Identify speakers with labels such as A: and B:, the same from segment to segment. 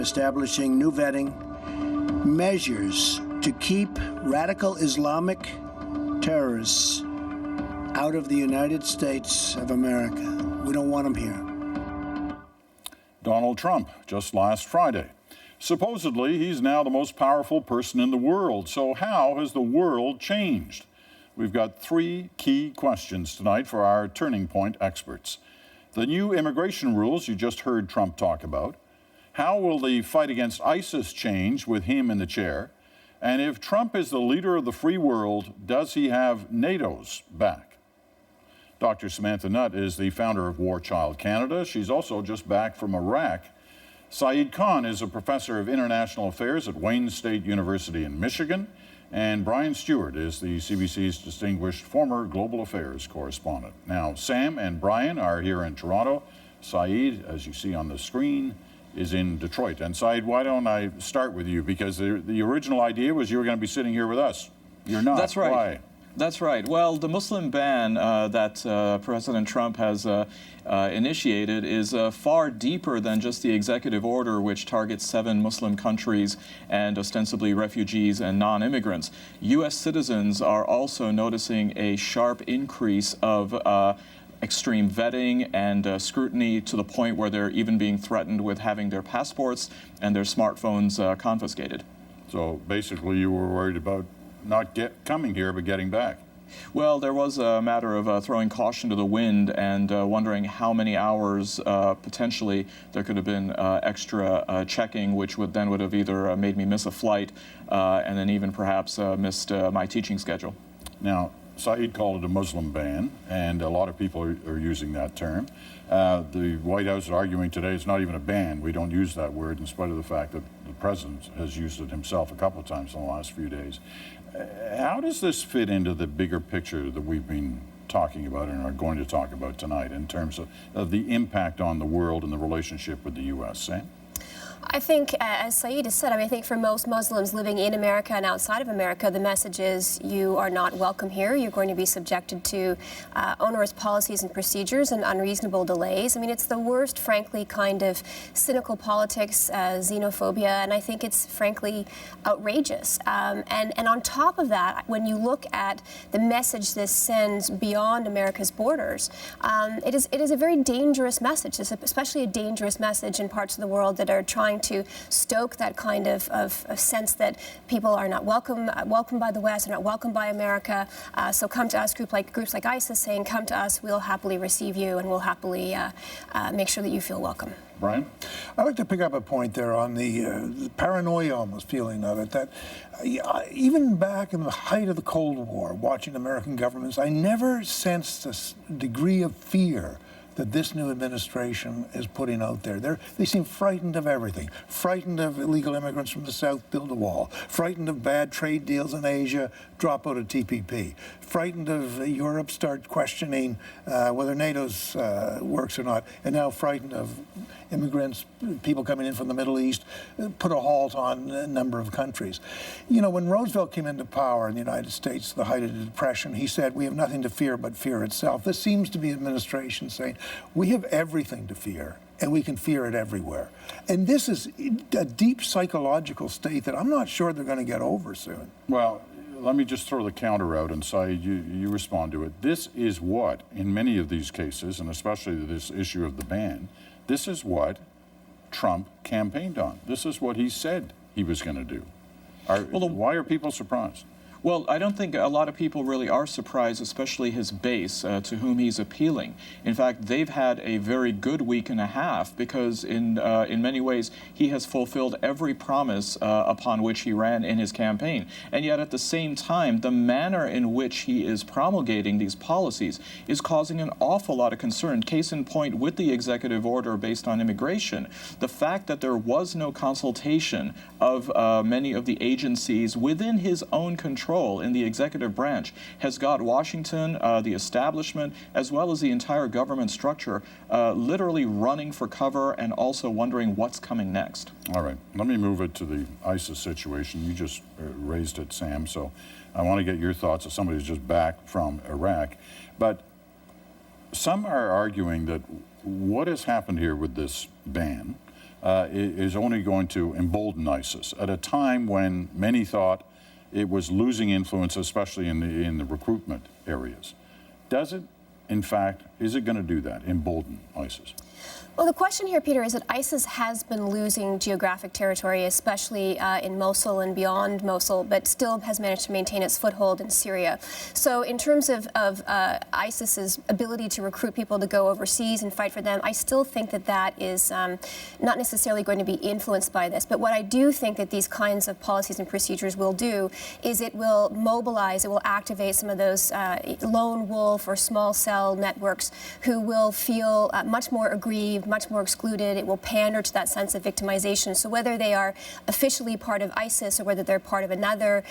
A: time establishing new vetting measures to keep radical Islamic terrorists out of the United States of America. We don't want them here.
B: Donald Trump, just last Friday. Supposedly, he's now the most powerful person in the world. So how has the world changed? We've got three key questions tonight for our Turning Point experts. The new immigration rules you just heard Trump talk about. How will the fight against ISIS change with him in the chair? And if Trump is the leader of the free world, does he have NATO's back? Dr. Samantha Nutt is the founder of War Child Canada. She's also just back from Iraq. Saeed Khan is a professor of international affairs at Wayne State University in Michigan. And Brian Stewart is the CBC's distinguished former global affairs correspondent. Now, Sam and Brian are here in Toronto. Saeed, as you see on the screen, is in Detroit. And Saeed, why don't I start with you? Because the original idea was you were going to be sitting here with us. You're not.
C: That's right.
B: Why?
C: That's right. Well, the Muslim ban that President Trump has initiated is far deeper than just the executive order, which targets 7 Muslim countries and ostensibly refugees and non-immigrants. U.S. citizens are also noticing a sharp increase of extreme vetting and scrutiny to the point where they're even being threatened with having their passports and their smartphones confiscated.
B: So basically you were worried about not coming here, but getting back.
C: Well, there was a matter of throwing caution to the wind and wondering how many hours potentially there could have been extra checking, which would have either made me miss a flight and then even perhaps missed my teaching schedule.
B: Now, Saeed called it a Muslim ban, and a lot of people are using that term. The White House is arguing today it's not even a ban. We don't use that word, in spite of the fact that the president has used it himself a couple of times in the last few days. How does this fit into the bigger picture that we've been talking about and are going to talk about tonight in terms of the impact on the world and the relationship with the U.S.? Sam?
D: I think, as Saeed has said, I think for most Muslims living in America and outside of America, the message is you are not welcome here. You're going to be subjected to onerous policies and procedures and unreasonable delays. I mean, it's the worst, frankly, kind of cynical politics, xenophobia, and I think it's, frankly, outrageous. And on top of that, when you look at the message this sends beyond America's borders, it is a very dangerous message. It's especially a dangerous message in parts of the world that are trying to stoke that kind of sense that people are not welcome by the West, are not welcome by America. So come to us, groups like ISIS saying, come to us, we'll happily receive you and we'll happily make sure that you feel welcome.
B: Brian?
E: I'd like to pick up a point there on the paranoia almost feeling of it, that even back in the height of the Cold War, watching American governments, I never sensed a degree of fear that this new administration is putting out there. They seem frightened of everything. Frightened of illegal immigrants from the South, build a wall. Frightened of bad trade deals in Asia, drop out of TPP. Frightened of Europe, start questioning whether NATO's works or not. And now frightened of immigrants, people coming in from the Middle East, put a halt on a number of countries. You know, when Roosevelt came into power in the United States, the height of the Depression, he said, we have nothing to fear but fear itself. This seems to be administration saying, we have everything to fear, and we can fear it everywhere. And this is a deep psychological state that I'm not sure they're going to get over soon.
B: Well, let me just throw the counter out and say you respond to it. This is what, in many of these cases, and especially this issue of the ban, this is what Trump campaigned on. This is what he said he was going to do. Why are people surprised?
C: Well, I don't think a lot of people really are surprised, especially his base, to whom he's appealing. In fact, they've had a very good week and a half because in many ways he has fulfilled every promise upon which he ran in his campaign. And yet at the same time, the manner in which he is promulgating these policies is causing an awful lot of concern. Case in point with the executive order based on immigration, the fact that there was no consultation of many of the agencies within his own control in the executive branch has got Washington, the establishment, as well as the entire government structure literally running for cover and also wondering what's coming next.
B: All right, let me move it to the ISIS situation. You just raised it, Sam, so I want to get your thoughts as somebody who's just back from Iraq. But some are arguing that what has happened here with this ban is only going to embolden ISIS at a time when many thought it was losing influence, especially in the recruitment areas. Does it, in fact, is it going to do that, embolden ISIS?
D: Well, the question here, Peter, is that ISIS has been losing geographic territory, especially in Mosul and beyond Mosul, but still has managed to maintain its foothold in Syria. So in terms of ISIS's ability to recruit people to go overseas and fight for them, I still think that that is not necessarily going to be influenced by this. But what I do think that these kinds of policies and procedures will do is it will mobilize, it will activate some of those lone wolf or small cell networks who will feel much more aggrieved, much more excluded. It will pander to that sense of victimization. So whether they are officially part of ISIS or whether they're part of another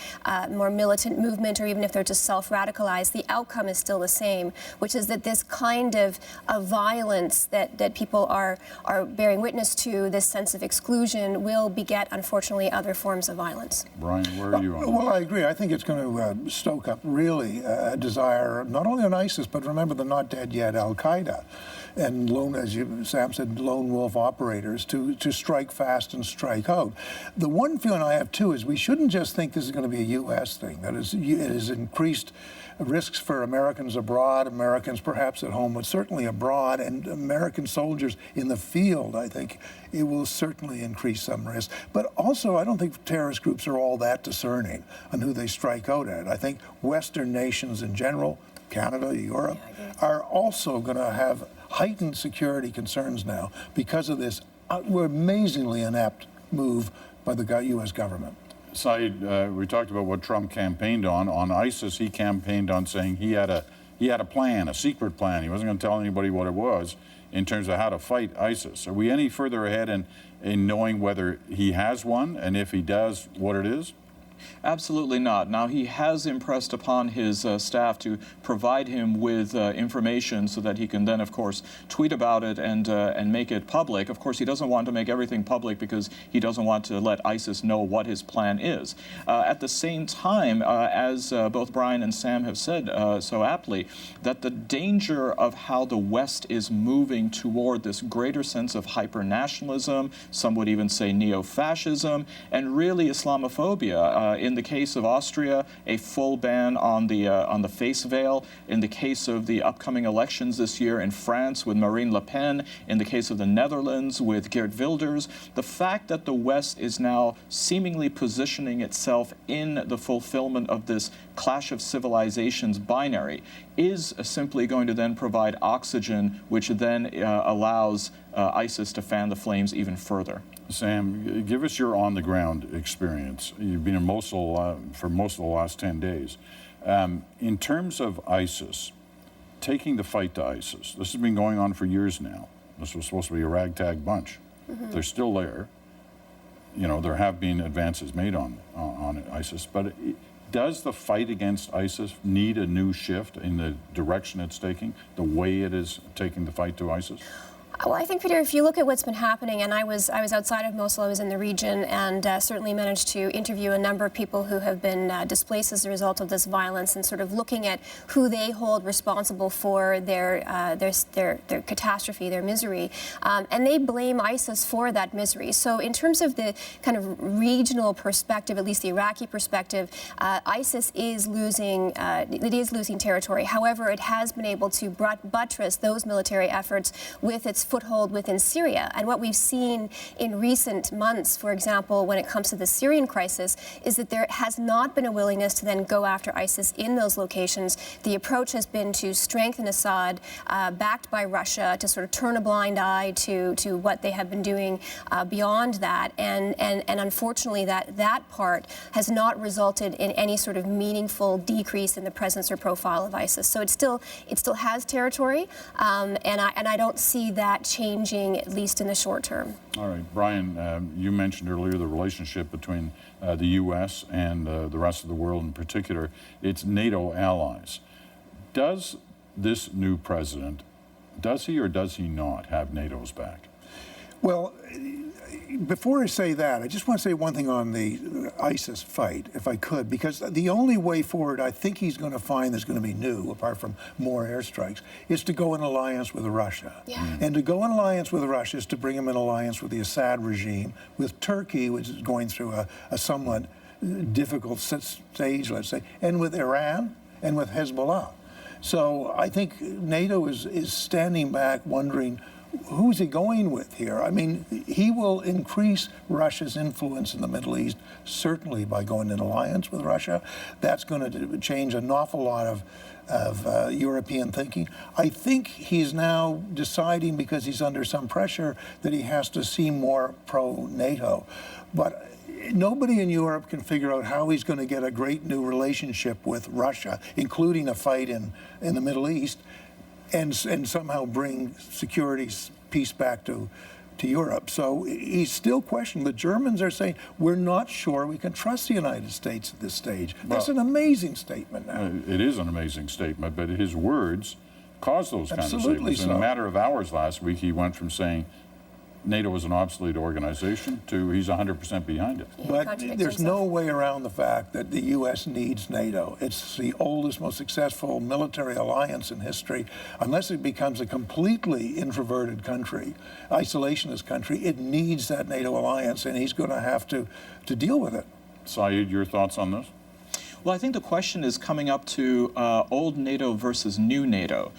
D: more militant movement, or even if they're just self-radicalized, the outcome is still the same, which is that this kind of violence that people are bearing witness to, this sense of exclusion, will beget, unfortunately, other forms of violence.
B: Brian, where are you on that?
E: Well, I agree. I think it's going to stoke up really a desire, not only on ISIS, but remember the not dead yet Al-Qaeda. And as Sam said, lone wolf operators to strike fast and strike out. The one feeling I have too is we shouldn't just think this is going to be a U.S. thing. That is, it has increased risks for Americans abroad, Americans perhaps at home, but certainly abroad, and American soldiers in the field. I think it will certainly increase some risk. But also, I don't think terrorist groups are all that discerning on who they strike out at. I think Western nations in general, Canada, Europe, are also going to have heightened security concerns now because of this amazingly inept move by the U.S. government.
B: Saeed, we talked about what Trump campaigned on. On ISIS, he campaigned on saying he had a plan, a secret plan. He wasn't going to tell anybody what it was in terms of how to fight ISIS. Are we any further ahead in knowing whether he has one, and if he does, what it is?
C: Absolutely not. Now, he has impressed upon his staff to provide him with information so that he can then, of course, tweet about it and make it public. Of course, he doesn't want to make everything public because he doesn't want to let ISIS know what his plan is. At the same time, as both Brian and Sam have said so aptly, that the danger of how the West is moving toward this greater sense of hyper-nationalism, some would even say neo-fascism, and really Islamophobia. In the case of Austria, a full ban on the face veil. In the case of the upcoming elections this year in France with Marine Le Pen. In the case of the Netherlands with Geert Wilders. The fact that the West is now seemingly positioning itself in the fulfillment of this clash of civilizations binary is simply going to then provide oxygen, which then allows ISIS to fan the flames even further.
B: Sam, give us your on-the-ground experience. You've been in Mosul for most of the last 10 days. In terms of ISIS, taking the fight to ISIS, this has been going on for years now. This was supposed to be a ragtag bunch. Mm-hmm. They're still there. You know, there have been advances made on ISIS, but does the fight against ISIS need a new shift in the direction it's taking, the way it is taking the fight to ISIS?
D: Well, I think, Peter, if you look at what's been happening, and I was outside of Mosul, I was in the region, and certainly managed to interview a number of people who have been displaced as a result of this violence, and sort of looking at who they hold responsible for their catastrophe, their misery, and they blame ISIS for that misery. So, in terms of the kind of regional perspective, at least the Iraqi perspective, ISIS is losing territory. However, it has been able to buttress those military efforts with its foothold within Syria. And what we've seen in recent months, for example, when it comes to the Syrian crisis, is that there has not been a willingness to then go after ISIS in those locations. The approach has been to strengthen Assad, backed by Russia, to sort of turn a blind eye to what they have been doing beyond that. And unfortunately, that part has not resulted in any sort of meaningful decrease in the presence or profile of ISIS. So it still has territory, and I don't see that changing, at least in the short term.
B: All right, Brian, you mentioned earlier the relationship between the U.S. and the rest of the world, in particular its NATO allies. Does this new president, does he or does he not have NATO's back?
E: Well, before I say that, I just want to say one thing on the ISIS fight, if I could, because the only way forward I think he's going to find that's going to be new, apart from more airstrikes, is to go in alliance with Russia.
D: Yeah.
E: And to go in alliance with Russia is to bring him in alliance with the Assad regime, with Turkey, which is going through a somewhat difficult stage, let's say, and with Iran and with Hezbollah. So I think NATO is standing back wondering, who's he going with here? I mean, he will increase Russia's influence in the Middle East, certainly by going in alliance with Russia. That's going to change an awful lot of European thinking. I think he's now deciding, because he's under some pressure, that he has to seem more pro-NATO. But nobody in Europe can figure out how he's going to get a great new relationship with Russia, including a fight in the Middle East, and somehow bring security, peace back to Europe. So he's still questioning. The Germans are saying, we're not sure we can trust the United States at this stage. That's an amazing statement now.
B: It is an amazing statement, but his words caused those kind of statements. In a matter of hours last week, he went from saying NATO is an obsolete organization to he's 100% behind it.
E: But there's no way around the fact that the U.S. needs NATO. It's the oldest, most successful military alliance in history. Unless it becomes a completely introverted country, isolationist country, it needs that NATO alliance, and he's going to have to deal with it.
B: Saeed, your thoughts on this?
C: Well, I think the question is coming up to old NATO versus new NATO.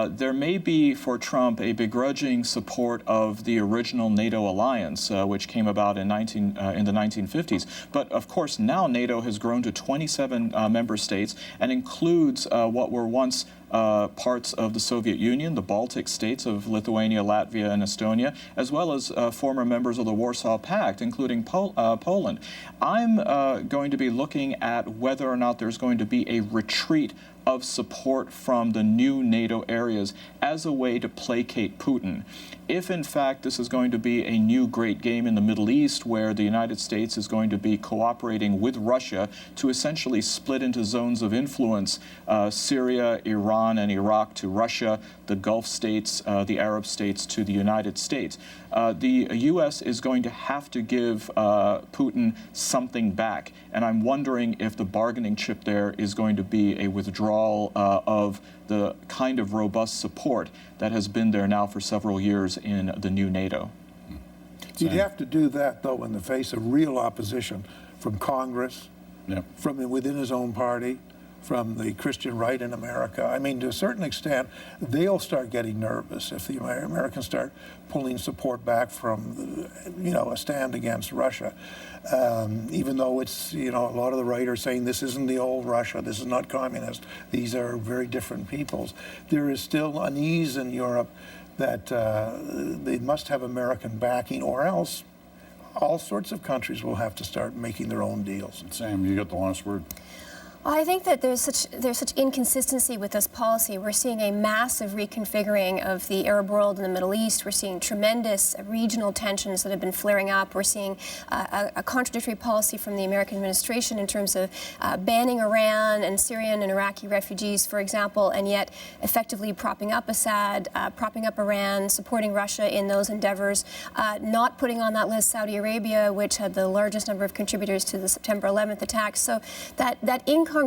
C: There may be, for Trump, a begrudging support of the original NATO alliance, which came about in the 1950s. But, of course, now NATO has grown to 27 member states and includes what were once parts of the Soviet Union, the Baltic states of Lithuania, Latvia, and Estonia, as well as former members of the Warsaw Pact, including Poland. I'm going to be looking at whether or not there's going to be a retreat of support from the new NATO areas as a way to placate Putin. If, in fact, this is going to be a new great game in the Middle East where the United States is going to be cooperating with Russia to essentially split into zones of influence, Syria, Iran, and Iraq to Russia, the Gulf states, the Arab states to the United States, the U.S. is going to have to give Putin something back. And I'm wondering if the bargaining chip there is going to be a withdrawal of the kind of robust support that has been there now for several years in the new NATO.
E: You'd have to do that, though, in the face of real opposition from Congress, from within his own party, from the Christian right in America. I mean, to a certain extent, they'll start getting nervous if the Americans start pulling support back from, a stand against Russia. Even though it's, a lot of the right are saying this isn't the old Russia, this is not communist, these are very different peoples. There is still unease in Europe that they must have American backing, or else all sorts of countries will have to start making their own deals.
B: Sam, you got the last word.
D: Well, I think that there's such inconsistency with this policy. We're seeing a massive reconfiguring of the Arab world in the Middle East. We're seeing tremendous regional tensions that have been flaring up. We're seeing a contradictory policy from the American administration in terms of banning Iran and Syrian and Iraqi refugees, for example, and yet effectively propping up Assad, propping up Iran, supporting Russia in those endeavors, not putting on that list Saudi Arabia, which had the largest number of contributors to the September 11th attacks. So that incongruity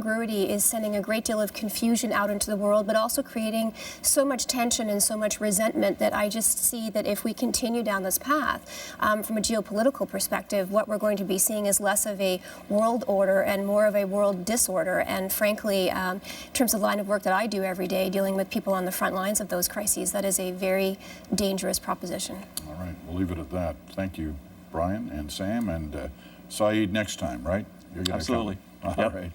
D: is sending a great deal of confusion out into the world, but also creating so much tension and so much resentment that I just see that if we continue down this path, from a geopolitical perspective, what we're going to be seeing is less of a world order and more of a world disorder. And frankly, in terms of the line of work that I do every day, dealing with people on the front lines of those crises, that is a very dangerous proposition.
B: All right, we'll leave it at that. Thank you, Brian and Sam, and Saeed next time, right? You're gonna
C: Absolutely.
B: All right.